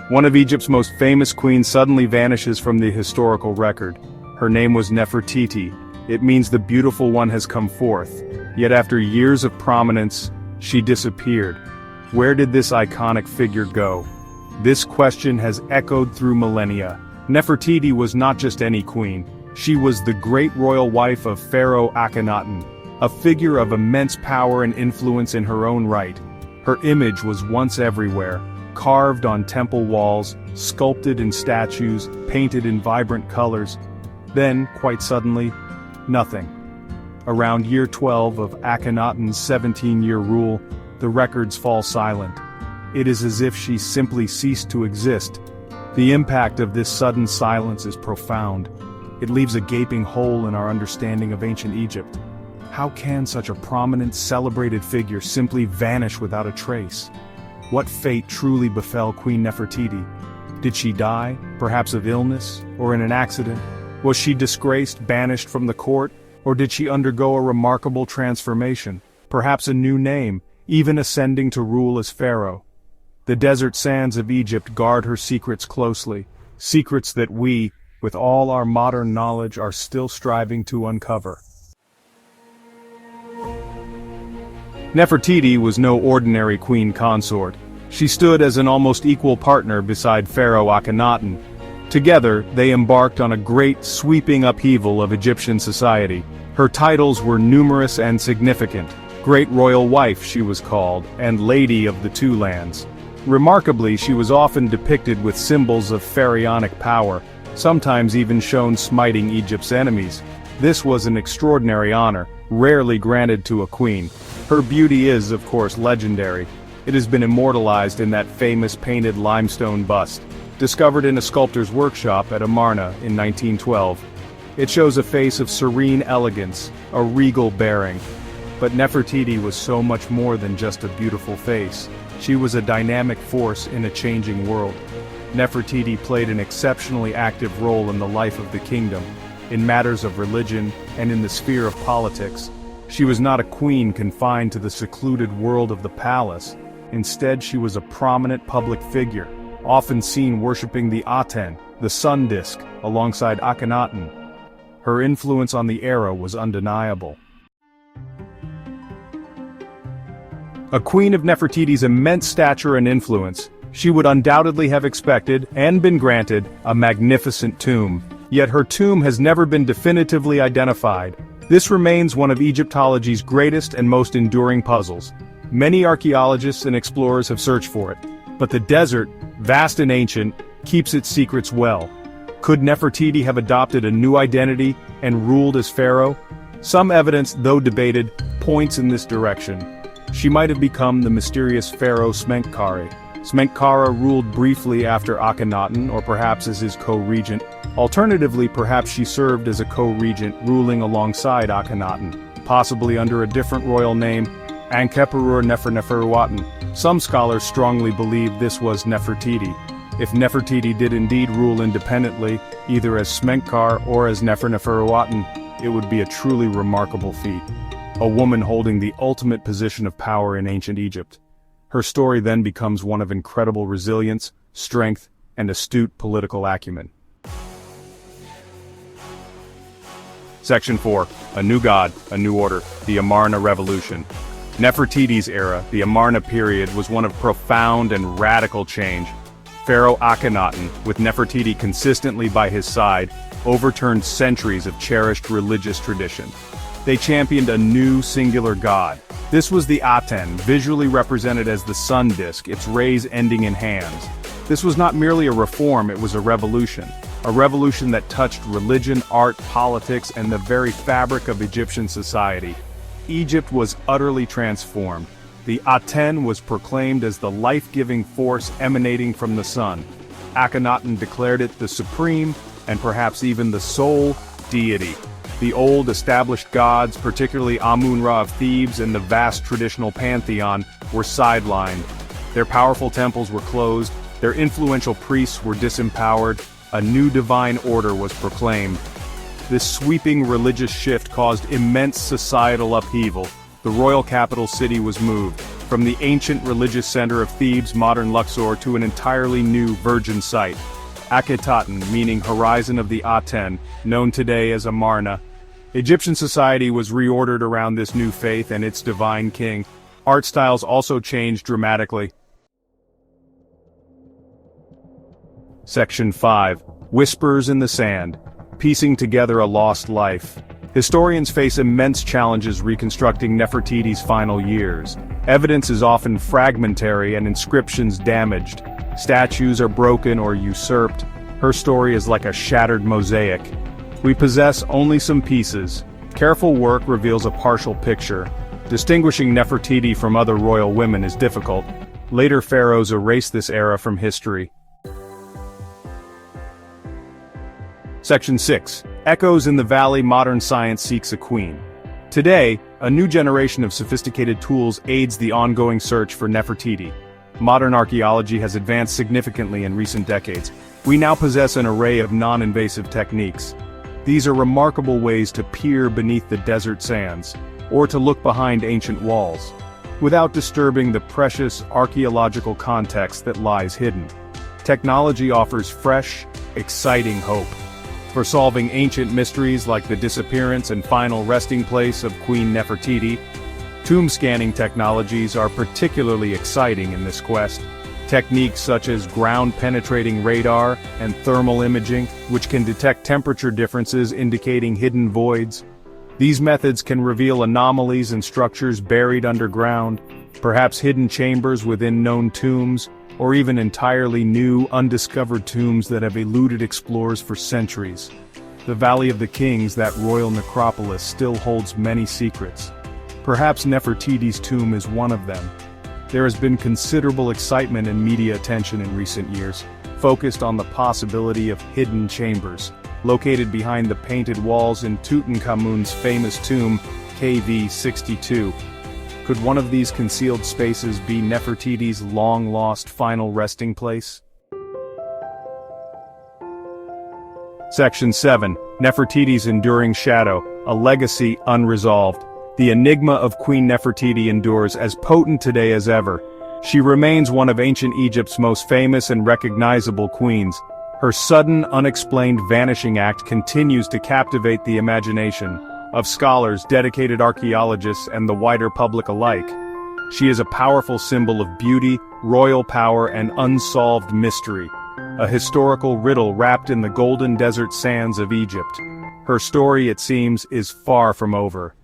One of Egypt's most famous queens suddenly vanishes from the historical record. Her name was Nefertiti. It means the beautiful one has come forth. Yet after years of prominence, she disappeared. Where did this iconic figure go? This question has echoed through millennia. Nefertiti was not just any queen. She was the great royal wife of Pharaoh Akhenaten, a figure of immense power and influence in her own right. Her image was once everywhere, carved on temple walls, sculpted in statues, painted in vibrant colors. Then, quite suddenly, nothing. Around year 12 of Akhenaten's 17-year rule, the records fall silent. It is as if she simply ceased to exist. The impact of this sudden silence is profound. It leaves a gaping hole in our understanding of ancient Egypt. How can such a prominent, celebrated figure simply vanish without a trace? What fate truly befell Queen Nefertiti? Did she die, perhaps of illness, or in an accident? Was she disgraced, banished from the court, or did she undergo a remarkable transformation, perhaps a new name, even ascending to rule as pharaoh? The desert sands of Egypt guard her secrets closely, secrets that we, with all our modern knowledge, are still striving to uncover. Nefertiti was no ordinary queen consort. She stood as an almost equal partner beside Pharaoh Akhenaten. Together, they embarked on a great, sweeping upheaval of Egyptian society. Her titles were numerous and significant. Great Royal Wife, she was called, and Lady of the Two Lands. Remarkably, she was often depicted with symbols of pharaonic power, sometimes even shown smiting Egypt's enemies. This was an extraordinary honor, rarely granted to a queen. Her beauty is, of course, legendary. It has been immortalized in that famous painted limestone bust, discovered in a sculptor's workshop at Amarna in 1912. It shows a face of serene elegance, a regal bearing. But Nefertiti was so much more than just a beautiful face. She was a dynamic force in a changing world. Nefertiti played an exceptionally active role in the life of the kingdom, in matters of religion, and in the sphere of politics. She was not a queen confined to the secluded world of the palace. Instead, she was a prominent public figure, often seen worshipping the Aten, the sun disk, alongside Akhenaten. Her influence on the era was undeniable. A queen of Nefertiti's immense stature and influence, she would undoubtedly have expected, and been granted, a magnificent tomb. Yet her tomb has never been definitively identified. This remains one of Egyptology's greatest and most enduring puzzles. Many archaeologists and explorers have searched for it, but the desert, vast and ancient, keeps its secrets well. Could Nefertiti have adopted a new identity and ruled as pharaoh? Some evidence, though debated, points in this direction. She might have become the mysterious pharaoh Smenkhkare. Smenkhkare ruled briefly after Akhenaten, or perhaps as his co-regent. Alternatively, perhaps she served as a co-regent, ruling alongside Akhenaten, possibly under a different royal name, Ankheperur Neferneferuaten. Some scholars strongly believe this was Nefertiti. If Nefertiti did indeed rule independently, either as Smenkhkare or as Neferneferuaten, it would be a truly remarkable feat. A woman holding the ultimate position of power in ancient Egypt. Her story then becomes one of incredible resilience, strength, and astute political acumen. Section 4. A New God, a New Order, the Amarna Revolution. Nefertiti's era, the Amarna period, was one of profound and radical change. Pharaoh Akhenaten, with Nefertiti consistently by his side, overturned centuries of cherished religious tradition. They championed a new singular god. This was the Aten, visually represented as the sun disk, its rays ending in hands. This was not merely a reform, it was a revolution. A revolution that touched religion, art, politics, and the very fabric of Egyptian society. Egypt was utterly transformed. The Aten was proclaimed as the life-giving force emanating from the sun. Akhenaten declared it the supreme, and perhaps even the sole, deity. The old established gods, particularly Amun-Ra of Thebes and the vast traditional pantheon, were sidelined. Their powerful temples were closed, their influential priests were disempowered, a new divine order was proclaimed. This sweeping religious shift caused immense societal upheaval. The royal capital city was moved. from the ancient religious center of Thebes, modern Luxor, to an entirely new virgin site. Akhenaten, meaning horizon of the Aten, known today as Amarna. Egyptian society was reordered around this new faith and its divine king. Art styles also changed dramatically. Section 5. Whispers in the Sand. Piecing together a lost life. Historians face immense challenges reconstructing Nefertiti's final years. Evidence is often fragmentary and inscriptions damaged. Statues are broken or usurped. Her story is like a shattered mosaic. We possess only some pieces. Careful work reveals a partial picture. Distinguishing Nefertiti from other royal women is difficult. Later pharaohs erased this era from history. Section 6. Echoes in the Valley. Modern science seeks a queen. Today, a new generation of sophisticated tools aids the ongoing search for Nefertiti. Modern archaeology has advanced significantly in recent decades. We now possess an array of non-invasive techniques. These are remarkable ways to peer beneath the desert sands, or to look behind ancient walls, without disturbing the precious archaeological context that lies hidden. Technology offers fresh, exciting hope for solving ancient mysteries like the disappearance and final resting place of Queen Nefertiti. Tomb scanning technologies are particularly exciting in this quest. Techniques such as ground-penetrating radar and thermal imaging, which can detect temperature differences indicating hidden voids. These methods can reveal anomalies and structures buried underground, perhaps hidden chambers within known tombs, or even entirely new, undiscovered tombs that have eluded explorers for centuries. The Valley of the Kings, that royal necropolis, still holds many secrets. Perhaps Nefertiti's tomb is one of them. There has been considerable excitement and media attention in recent years, focused on the possibility of hidden chambers, located behind the painted walls in Tutankhamun's famous tomb, KV62. Could one of these concealed spaces be Nefertiti's long-lost final resting place? Section 7. Nefertiti's Enduring Shadow, a Legacy Unresolved. The enigma of Queen Nefertiti endures as potent today as ever. She remains one of ancient Egypt's most famous and recognizable queens. Her sudden, unexplained vanishing act continues to captivate the imagination of scholars, dedicated archaeologists, and the wider public alike. She is a powerful symbol of beauty, royal power, and unsolved mystery. A historical riddle wrapped in the golden desert sands of Egypt. Her story, it seems, is far from over.